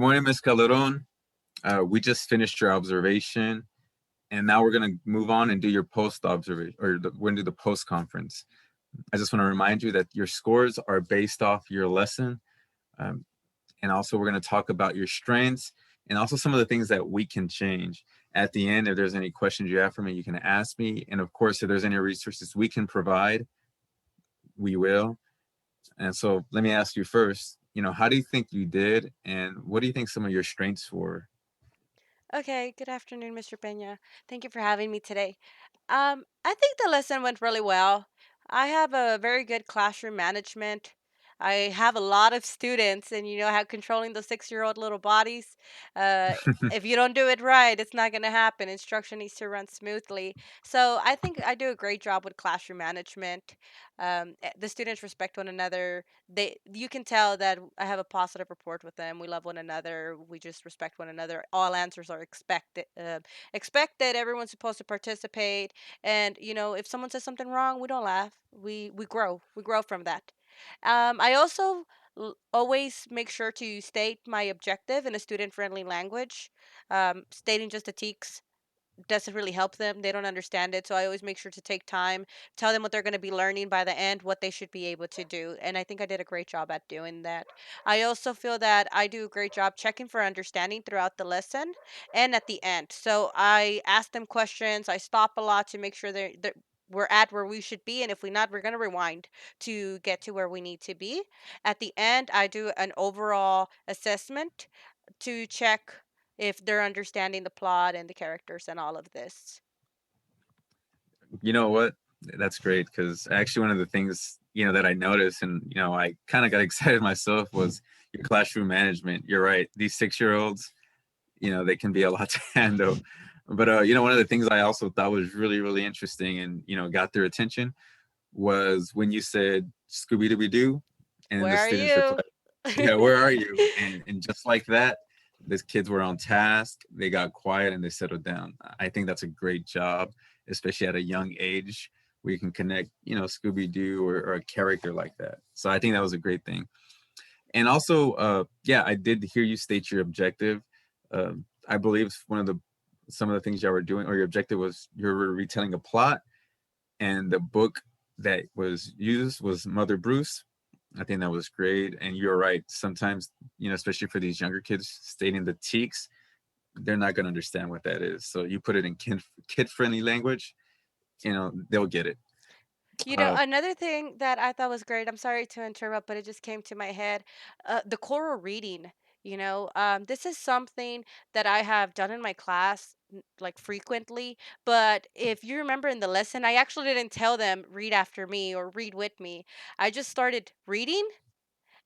Good morning, Miss Calderon. We just finished your observation, and now we're going to move on and do your post observation, or we're going to do the post conference. I just want to remind you that your scores are based off your lesson. Um, and also, we're going to talk about your strengths and also some of the things that we can change. At the end, if there's any questions you have for me, you can ask me. And of course, if there's any resources we can provide, we will. And so let me ask you first, how do you think you did? And what do you think some of your strengths were? Okay, good afternoon, Mr. Peña. Thank you for having me today. I think the lesson went really well. I have a very good classroom management. I have a lot of students, and you know how controlling those 6-year-old little bodies. Uh, if you don't do it right, it's not going to happen. Instruction needs to run smoothly. So I think I do a great job with classroom management. The students respect one another. You can tell that I have a positive rapport with them. We love one another. We just respect one another. All answers are expected. Everyone's supposed to participate. And you know, if someone says something wrong, we don't laugh. We grow. We grow from that. I also always make sure to state my objective in a student friendly language. Stating just the teaks doesn't really help them. They don't understand it. So I always make sure to take time, tell them what they're going to be learning by the end, what they should be able to do. And I think I did a great job at doing that. I also feel that I do a great job checking for understanding throughout the lesson and at the end. So I ask them questions. I stop a lot to make sure that we're at where we should be. And if we're not, we're going to rewind to get to where we need to be. At the end, I do an overall assessment to check if they're understanding the plot and the characters and all of this. You know what? That's great because actually one of the things that I noticed and I kind of got excited myself was your classroom management. You're right; these 6 year olds, they can be a lot to handle. But one of the things I also thought was really really interesting and got their attention was when you said Scooby Dooby Doo, and the Where are students you? replied, "Yeah, where are you?" And just like that, these kids were on task. They got quiet and they settled down. I think that's a great job, especially at a young age where you can connect, Scooby Doo or a character like that. So I think that was a great thing. And also, yeah, I did hear you state your objective. I believe one of the some of the things y'all were doing, or your objective was you were retelling a plot, and the book that was used was Mother Bruce. I think that was great. And you're right. Sometimes, especially for these younger kids, stating the teaks, they're not going to understand what that is. So you put it in kid friendly language, they'll get it. You know, Uh, another thing that I thought was great, I'm sorry to interrupt, but it just came to my head. The choral reading, this is something that I have done in my class like frequently. But if you remember in the lesson, I actually didn't tell them read after me or read with me. I just started reading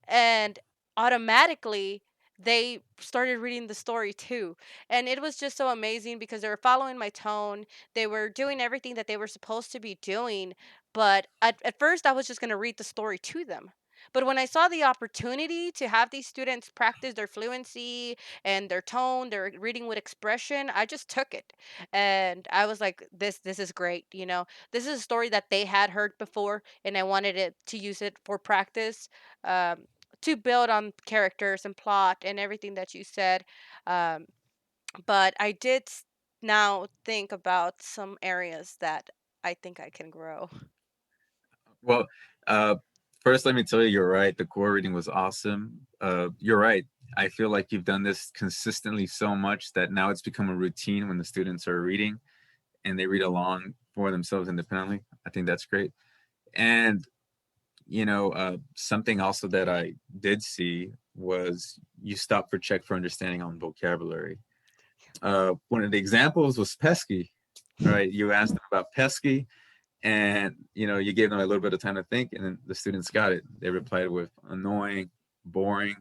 and automatically they started reading the story too. And it was just so amazing because they were following my tone. They were doing everything that they were supposed to be doing. But at first, I was just going to read the story to them. But when I saw the opportunity to have these students practice their fluency and their tone, their reading with expression, I just took it. And I was like, this is great. This is a story that they had heard before, and I wanted it to use it for practice. Um, to build on characters and plot and everything that you said. Um, but I did now think about some areas that I think I can grow. well, uh, first, let me tell you, you're right. The core reading was awesome. You're right. I feel like you've done this consistently so much that now it's become a routine when the students are reading and they read along for themselves independently. I think that's great. And something also that I did see was you stopped for check for understanding on vocabulary. One of the examples was pesky, right? You asked them about pesky, and you gave them a little bit of time to think, and then the students got it. They replied with annoying, boring,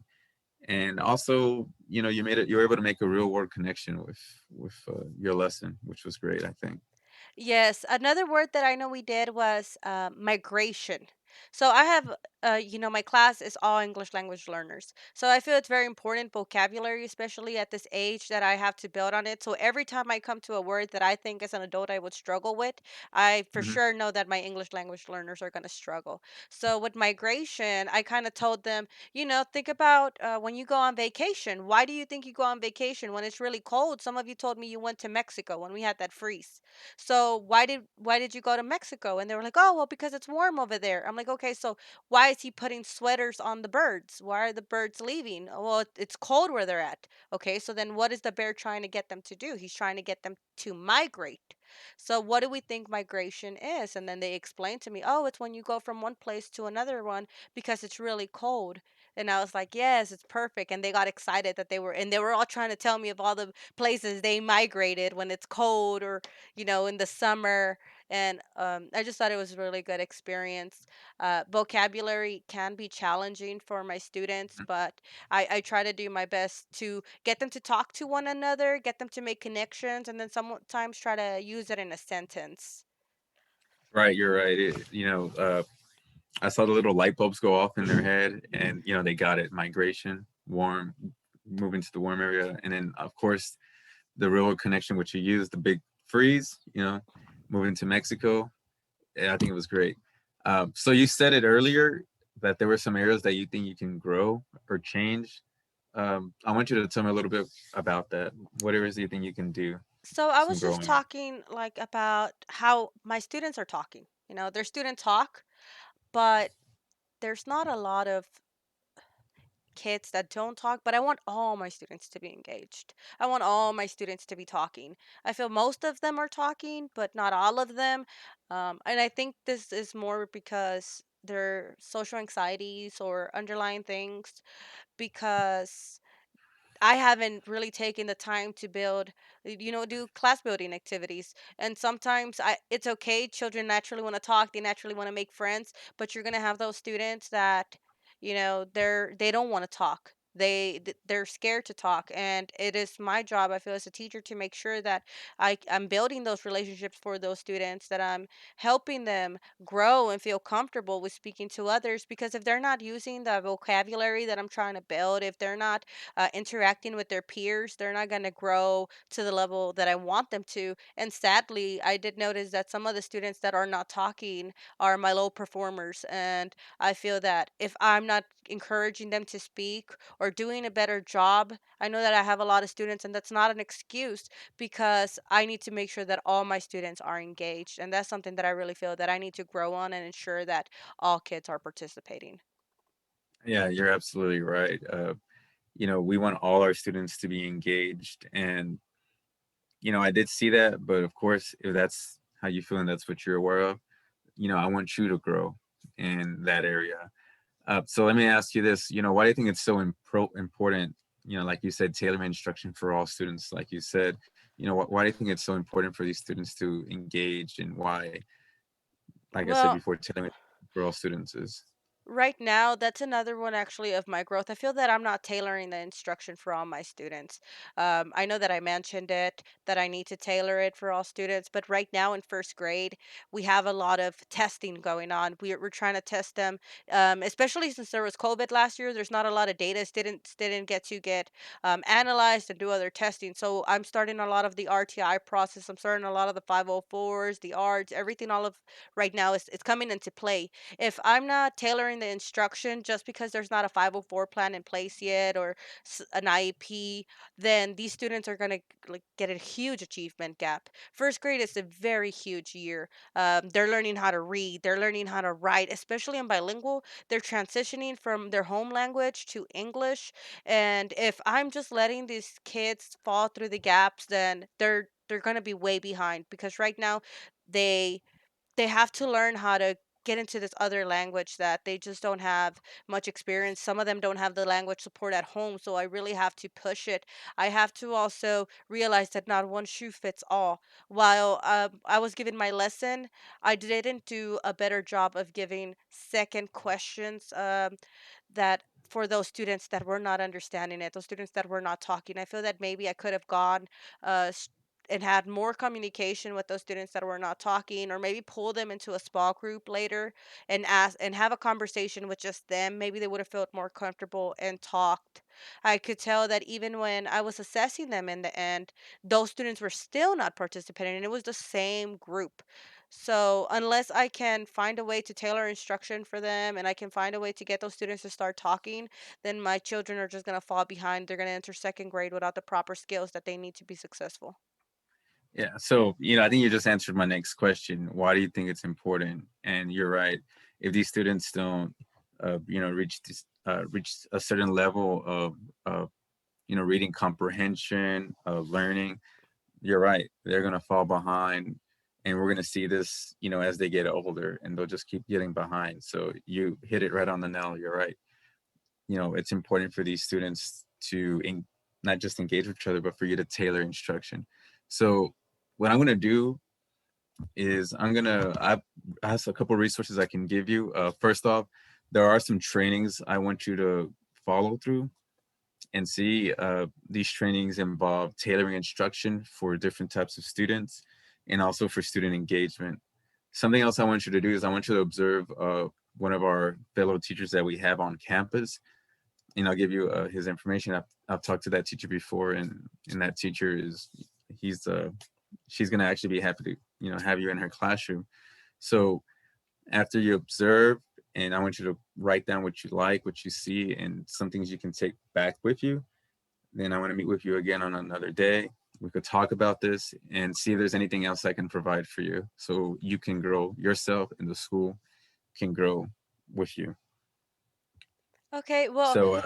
and also you were able to make a real world connection with your lesson, which was great. I think. Yes, another word that I know we did was migration. So I have, my class is all English language learners. So I feel it's very important vocabulary, especially at this age, that I have to build on it. So every time I come to a word that I think as an adult I would struggle with, I for Hmm. sure know that my English language learners are going to struggle. So with migration, I kind of told them, think about when you go on vacation. Why do you think you go on vacation when it's really cold? Some of you told me you went to Mexico when we had that freeze. So why did you go to Mexico? And they were like, "Oh, well, because it's warm over there." I'm like, "Okay, so why is he putting sweaters on the birds? Why are the birds leaving?" "Well, it's cold where they're at." Okay, so then what is the bear trying to get them to do? He's trying to get them to migrate. So what do we think migration is? And then they explained to me, "Oh, it's when you go from one place to another one because it's really cold." And I was like, "Yes, it's perfect." And they got excited and they were all trying to tell me of all the places they migrated when it's cold or in the summer. And I just thought it was a really good experience. Vocabulary can be challenging for my students, but I try to do my best to get them to talk to one another, get them to make connections, and then sometimes try to use it in a sentence. Right, you're right. I saw the little light bulbs go off in their head, and they got it. Migration, warm, moving to the warm area, and then of course the real connection which you used, the big freeze. Moving to Mexico. Yeah, I think it was great. So you said it earlier that there were some areas that you think you can grow or change. I want you to tell me a little bit about that. What areas do you think you can do So I some was just growing? talking like about how my students are talking. Their student talk, but there's not a lot of kids that don't talk, but I want all my students to be engaged. I want all my students to be talking. I feel most of them are talking, but not all of them. And I think this is more because their social anxieties or underlying things, because I haven't really taken the time to do class building activities. And sometimes it's okay. Children naturally want to talk. They naturally want to make friends, but you're going to have those students that, they don't want to talk. They're scared to talk, and it is my job, I feel, as a teacher, to make sure that I'm building those relationships for those students, that I'm helping them grow and feel comfortable with speaking to others. Because if they're not using the vocabulary that I'm trying to build, if they're not interacting with their peers, they're not going to grow to the level that I want them to. And sadly, I did notice that some of the students that are not talking are my low performers. And I feel that if I'm not encouraging them to speak or doing a better job, I know that I have a lot of students, and that's not an excuse, because I need to make sure that all my students are engaged. And that's something that I really feel that I need to grow on and ensure that all kids are participating. Yeah, you're absolutely right. We want all our students to be engaged, and I did see that, but of course, if that's how you feel and that's what you're aware of, I want you to grow in that area. So let me ask you this, why do you think it's so important, like you said, tailor instruction for all students, like you said, why do you think it's so important for these students to engage, and why, like I said Well, before, tailoring for all students is? right now, that's another one actually of my growth. I feel that I'm not tailoring the instruction for all my students. I know that I mentioned it, that I need to tailor it for all students, but right now in first grade, we have a lot of testing going on. We're trying to test them, especially since there was COVID last year. There's not a lot of data. Didn't get analyzed and do other testing. So I'm starting a lot of the RTI process. I'm starting a lot of the 504s, the ARDs, everything. All of right now is it's coming into play. If I'm not tailoring the instruction just because there's not a 504 plan in place yet, or an IEP, then these students are going to like get a huge achievement gap. First grade is a very huge year. They're learning how to read, they're learning how to write, especially in bilingual. They're transitioning from their home language to English. And if I'm just letting these kids fall through the gaps, then they're going to be way behind, because right now they they have to learn how to get into this other language that they just don't have much experience. Some of them don't have the language support at home, so I really have to push it. I have to also realize that not one shoe fits all. While I was given my lesson, I didn't do a better job of giving second questions, that for those students that were not understanding it, those students that were not talking. I feel that maybe I could have gone and had more communication with those students that were not talking, or maybe pull them into a small group later and ask and have a conversation with just them, maybe they would have felt more comfortable and talked. I could tell that even when I was assessing them in the end, those students were still not participating, and it was the same group. So unless I can find a way to tailor instruction for them and I can find a way to get those students to start talking, then my children are just going to fall behind. They're going to enter second grade without the proper skills that they need to be successful. Yeah. So, I think you just answered my next question. Why do you think it's important? And you're right. If these students don't, reach a certain level of, reading comprehension, of learning, you're right. They're going to fall behind. And we're going to see this, as they get older, and they'll just keep getting behind. So you hit it right on the nail. You're right. It's important for these students to not just engage with each other, but for you to tailor instruction. So what I'm going to do is I have a couple of resources I can give you. First off, there are some trainings I want you to follow through and see. These trainings involve tailoring instruction for different types of students and also for student engagement. Something else I want you to do is I want you to observe one of our fellow teachers that we have on campus, and I'll give you his information. I've talked to that teacher before, and that teacher he's she's gonna actually be happy to have you in her classroom. So after you observe, and I want you to write down what you like, what you see, and some things you can take back with you. Then I want to meet with you again on another day. We could talk about this and see if there's anything else I can provide for you, so you can grow yourself and the school can grow with you. Okay, well, So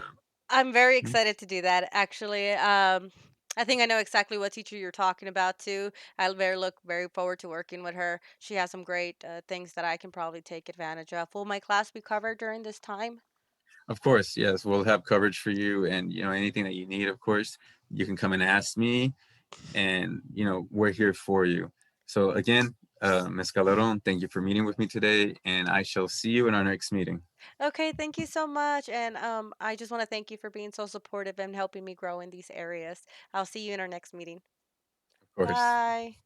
I'm very excited to do that actually. I think I know exactly what teacher you're talking about too. I very look very forward to working with her. She has some great things that I can probably take advantage of. Will my class be covered during this time? of course, yes, we'll have coverage for you, and anything that you need, of course, you can come and ask me, and we're here for you. So again, Ms. Calderon, thank you for meeting with me today, and I shall see you in our next meeting. Okay, thank you so much. And I just want to thank you for being so supportive and helping me grow in these areas. I'll see you in our next meeting. Of course. Bye.